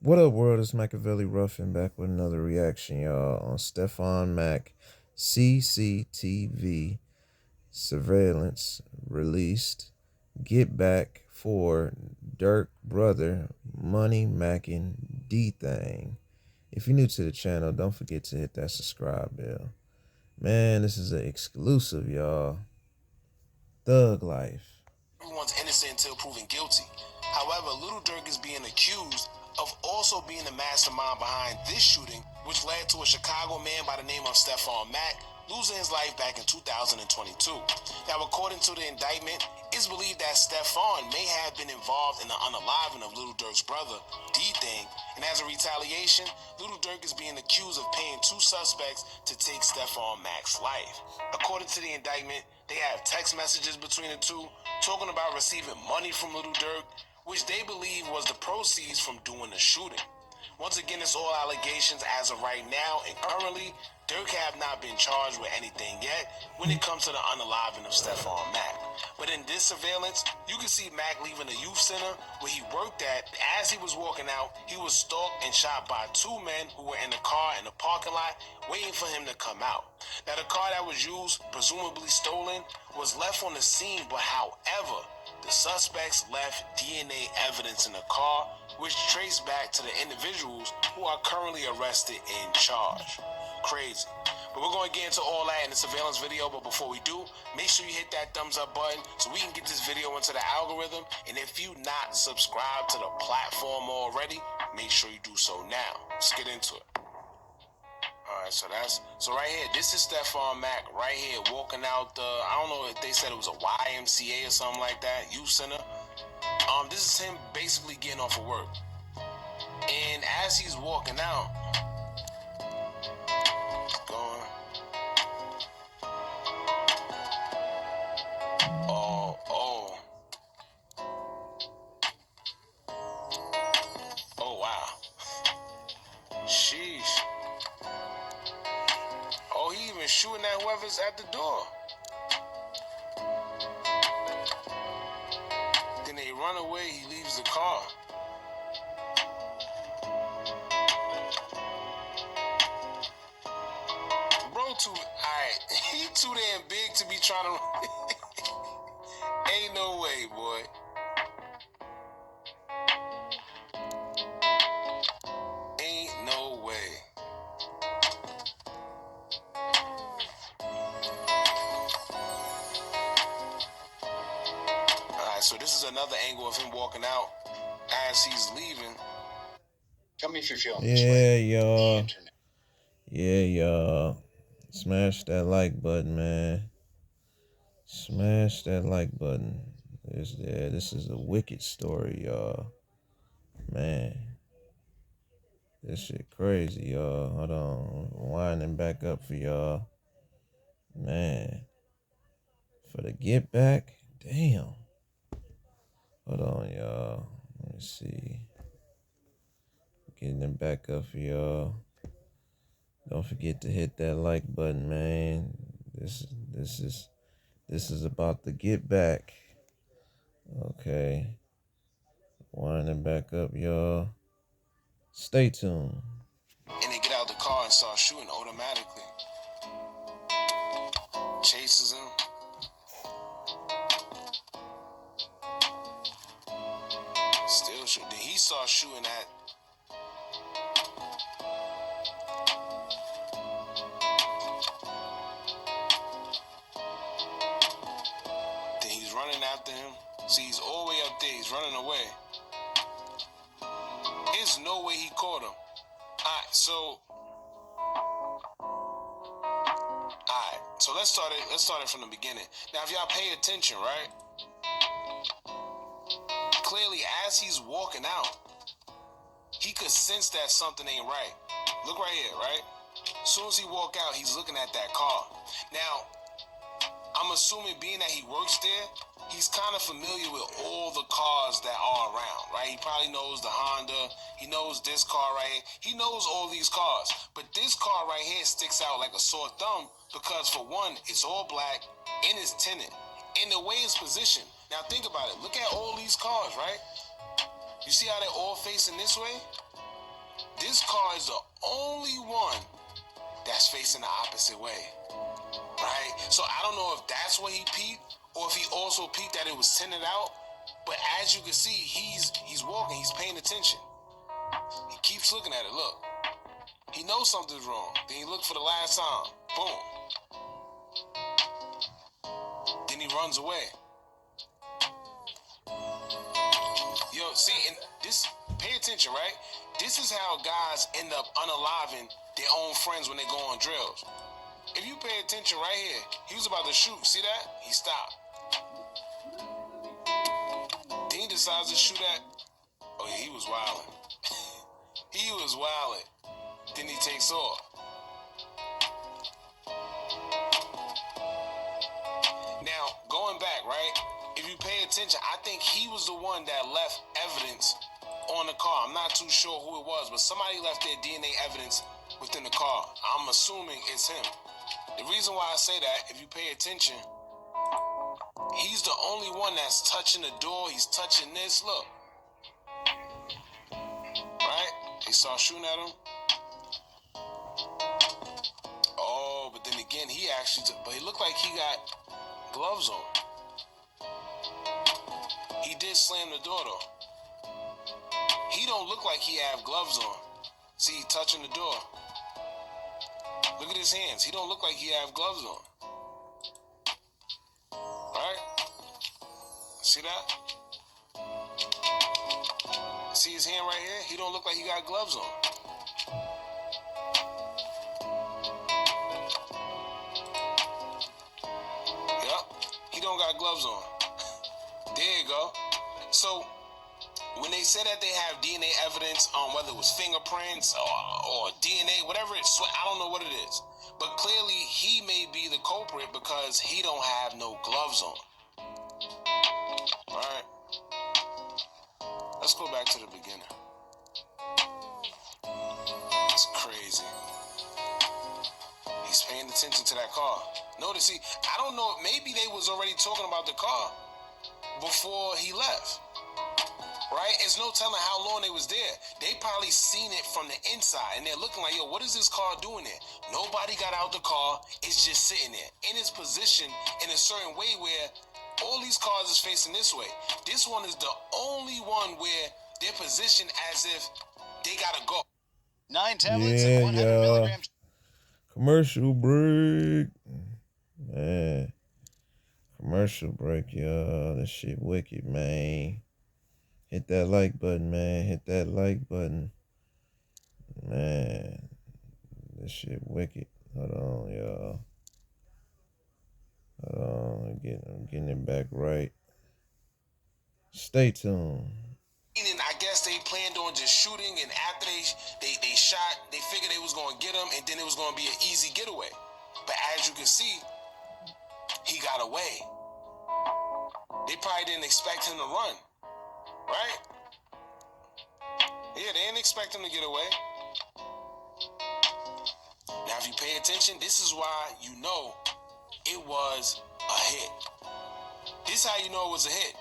What up, world? It's Machiavelli Ruffin back with another reaction, y'all, on Stephon Mack CCTV surveillance released. Get back for Durk brother moneyMakin Thang. If you're new to the channel, don't forget to hit that subscribe bell. Man, this is an exclusive, y'all. Thug life. Everyone's innocent until proven guilty. However, Little Durk is being accused of also being the mastermind behind this shooting, which led to a Chicago man by the name of Stephon Mack losing his life back in 2022. Now, according to the indictment, it's believed that Stephon may have been involved in the unaliving of Little Durk's brother, D-Thing, and as a retaliation, Little Durk is being accused of paying two suspects to take Stephon Mack's life. According to the indictment, they have text messages between the two talking about receiving money from Little Durk, which they believe was the proceeds from doing the shooting. Once again, it's all allegations as of right now, and currently, Durk have not been charged with anything yet when it comes to the unaliving of Stephon Mack. But in this surveillance, you can see Mack leaving the youth center where he worked at. As he was walking out, he was stalked and shot by two men who were in the car in the parking lot waiting for him to come out. Now, the car that was used, presumably stolen, was left on the scene, but however, the suspects left DNA evidence in the car, which traced back to the individuals who are currently arrested and charged. Crazy. But we're going to get into all that in the surveillance video, but before we do, make sure you hit that thumbs up button so we can get this video into the algorithm, and if you not subscribed to the platform already, make sure you do so now. Let's get into it. Alright, so right here, this is Stephon Mack right here walking out the, I don't know if they said it was a YMCA or something like that, youth center. This is him basically getting off of work. And as he's walking out, going, oh wow. Sheesh. Oh, he even shooting at whoever's at the door. Then they run away, he leaves the car. Bro, he too damn big to be trying to... Ain't no way, boy. Ain't no way. Alright, so this is another angle of him walking out as he's leaving. Tell me if you're feeling this way. Y'all. Yeah, y'all. Smash that like button, man. Smash that like button. This is a wicked story, y'all. Man. This shit crazy, y'all. Hold on. Winding back up for y'all. Man. For the get back? Damn. Hold on, y'all. Let me see. Getting it back up for y'all. Don't forget to hit that like button, man. This is about the get back. Okay. Winding back up, y'all. Stay tuned. And they get out of the car and start shooting automatically. Chases him. Still shooting. Then he starts shooting at... Then he's running after him. See, he's all the way up there. He's running away. There's no way he caught him. Alright, so let's start it from the beginning. Now, if y'all pay attention, right? Clearly, as he's walking out, he could sense that something ain't right. Look right here, right? As soon as he walk out, he's looking at that car. Now, I'm assuming being that he works there, he's kind of familiar with all the cars that are around, right? He probably knows the Honda. He knows this car right here. He knows all these cars. But this car right here sticks out like a sore thumb because, for one, it's all black and it's tinted. And the way it's positioned. Now, think about it. Look at all these cars, right? You see how they're all facing this way? This car is the only one that's facing the opposite way, right? So I don't know if that's what he peeped, or if he also peeped that it was tinted out. But as you can see, he's walking, he's paying attention. He keeps looking at it. Look, he knows something's wrong. Then he looked for the last time. Boom. Then he runs away. Yo, see, and this, pay attention, right? This is how guys end up unaliving their own friends when they go on drills. If you pay attention right here, he was about to shoot. See that? He stopped. Then he decides to shoot at. Oh yeah, he was wilding. He was wilding. Then he takes off. Now, going back, right? If you pay attention, I think he was the one that left evidence on the car. I'm not too sure who it was, but somebody left their DNA evidence within the car. I'm assuming it's him. The reason why I say that, if you pay attention, he's the only one that's touching the door. He's touching this. Look. Right? They start shooting at him. Oh, but then again, he actually but he looked like he got gloves on. He did slam the door though. He don't look like he have gloves on. See, he touching the door. Look at his hands. He don't look like he have gloves on. Right? See that? See his hand right here? He don't look like he got gloves on. Yep. He don't got gloves on. There you go. So, when they say that they have DNA evidence on whether it was fingerprints or DNA, whatever it's, I don't know what it is. But clearly, he may be the culprit because he don't have no gloves on. Alright. Let's go back to the beginning. It's crazy. He's paying attention to that car. Notice, see, I don't know, maybe they was already talking about the car before he left. Right? It's no telling how long they was there. They probably seen it from the inside, and they're looking like, yo, what is this car doing there? Nobody got out the car. It's just sitting there in its position in a certain way where all these cars is facing this way. This one is the only one where they're positioned as if they gotta go. 9 tablets and 100 milligrams. Commercial break. Man. Commercial break, y'all. This shit wicked, man. Hit that like button, man. Hit that like button. Man. This shit wicked. Hold on, y'all. Hold on. I'm getting it back right. Stay tuned. I guess they planned on just shooting, and after they shot, they figured they was going to get him, and then it was going to be an easy getaway. But as you can see, he got away. They probably didn't expect him to run, right? Yeah, they didn't expect him to get away. Now, if you pay attention, this is why you know it was a hit. This is how you know it was a hit.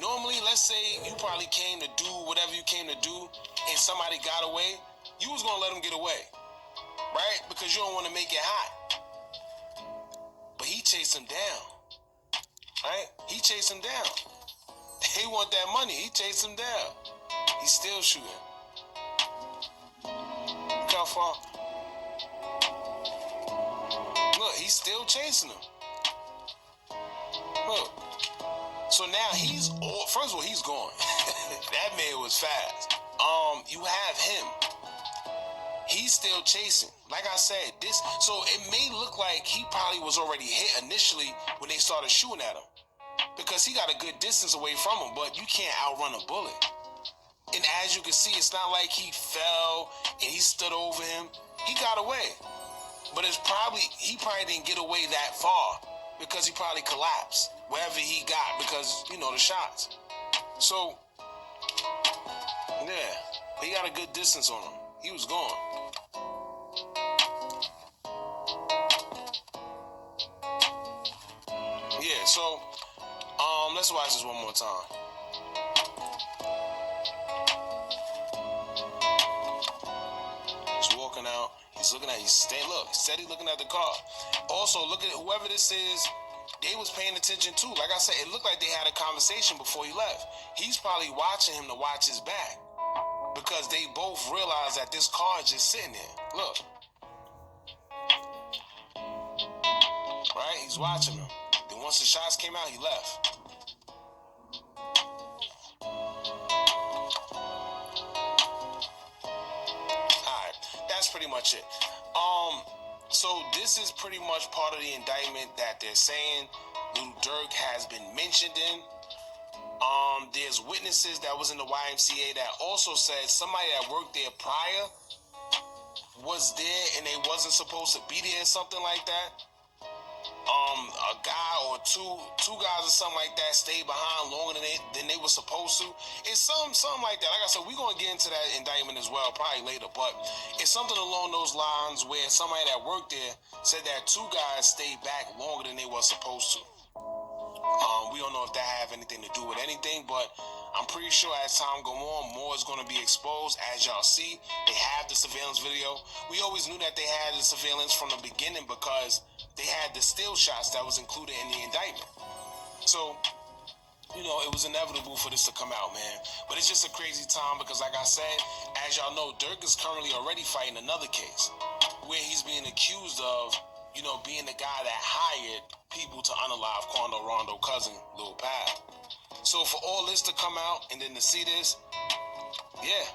Normally, let's say you probably came to do whatever you came to do and somebody got away, you was going to let them get away, right? Because you don't want to make it hot. But he chased him down, right? He chased him down. They want that money. He chased him down. He's still shooting. Look how far. Look, he's still chasing him. Look. So now first of all, he's gone. That man was fast. You have him. He's still chasing. Like I said, so it may look like he probably was already hit initially when they started shooting at him. Because he got a good distance away from him, but you can't outrun a bullet. And as you can see, it's not like he fell and he stood over him. He got away. But he probably didn't get away that far because he probably collapsed wherever he got because, the shots. So, yeah, he got a good distance on him. He was gone. Yeah, so, let's watch this one more time. He's steady looking at the car. Also, look at whoever this is. They was paying attention too. Like I said, it looked like they had a conversation before he left. He's probably watching him to watch his back because they both realized that this car is just sitting there. Look. Right? He's watching him. Then once the shots came out, he left. Alright, that's pretty much it. So this is pretty much part of the indictment that they're saying Lil Durk has been mentioned in. There's witnesses that was in the YMCA that also said somebody that worked there prior was there and they wasn't supposed to be there, something like that. A guy or two guys or something like that stayed behind longer than they were supposed to. It's something like that. Like I said, we're gonna get into that indictment as well, probably later. But it's something along those lines where somebody that worked there said that two guys stayed back longer than they were supposed to. We don't know if that have anything to do with anything, but I'm pretty sure as time go on, more is going to be exposed. As y'all see, they have the surveillance video. We always knew that they had the surveillance from the beginning because they had the still shots that was included in the indictment. So, you know, it was inevitable for this to come out, man. But it's just a crazy time because, like I said, as y'all know, Durk is currently already fighting another case where he's being accused of, you know, being the guy that hired people to unalive Quando Rondo cousin, Lil Pab. So for all this to come out and then to see this, yeah,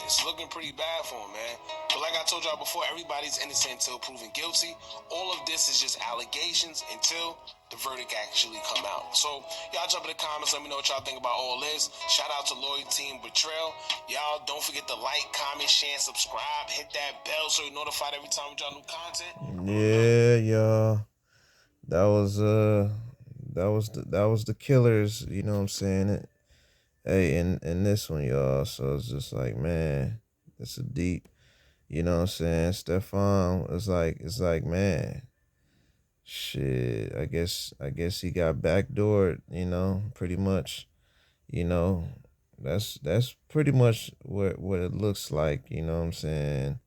it's looking pretty bad for him, man. But like I told y'all before, everybody's innocent until proven guilty. All of this is just allegations until the verdict actually come out. So y'all jump in the comments, let me know what y'all think about all this. Shout out to Lloyd Team Betrayal. Y'all don't forget to like, comment, share, and subscribe. Hit that bell so you're notified every time we drop new content. Yeah, y'all. That was the killers, you know what I'm saying? Hey, in this one, y'all. So it's just like, man, it's a deep, you know what I'm saying? Stephon, it's like, man, shit. I guess he got backdoored, you know, pretty much. You know, that's pretty much what it looks like, you know what I'm saying?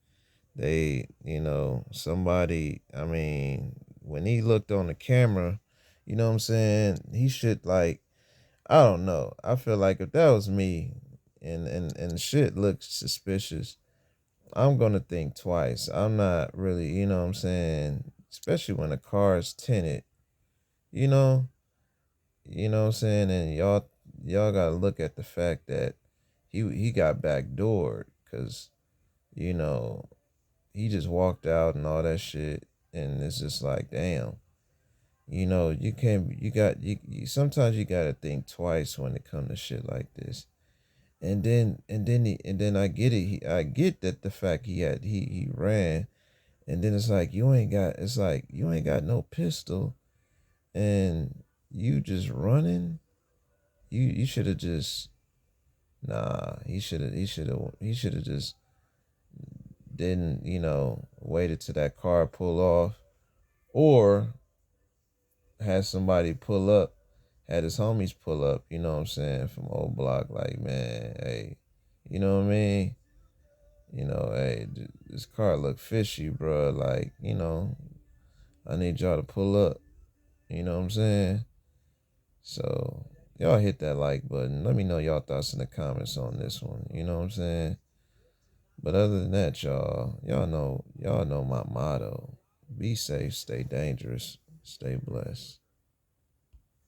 They, you know, somebody, I mean, when he looked on the camera, you know what I'm saying, he should, like, I don't know. I feel like if that was me and shit looks suspicious, I'm gonna think twice. I'm not really, you know what I'm saying, especially when the car is tinted, you know, what I'm saying, and y'all gotta look at the fact that he got backdoored because, you know, he just walked out and all that shit, and it's just like, damn, you know, you can't, you sometimes you gotta think twice when it comes to shit like this. And then I get it. I get that the fact he ran, and then it's like you ain't got no pistol, and you just running. You should have just he should have just didn't, you know, waited till that car pull off, or had somebody pull up, had his homies pull up, you know what I'm saying, from old block, like, man, hey, you know what I mean? You know, hey, this car look fishy, bro. Like, you know, I need y'all to pull up. You know what I'm saying? So, y'all hit that like button. Let me know y'all thoughts in the comments on this one. You know what I'm saying? But other than that, y'all know my motto. Be safe, stay dangerous, stay blessed.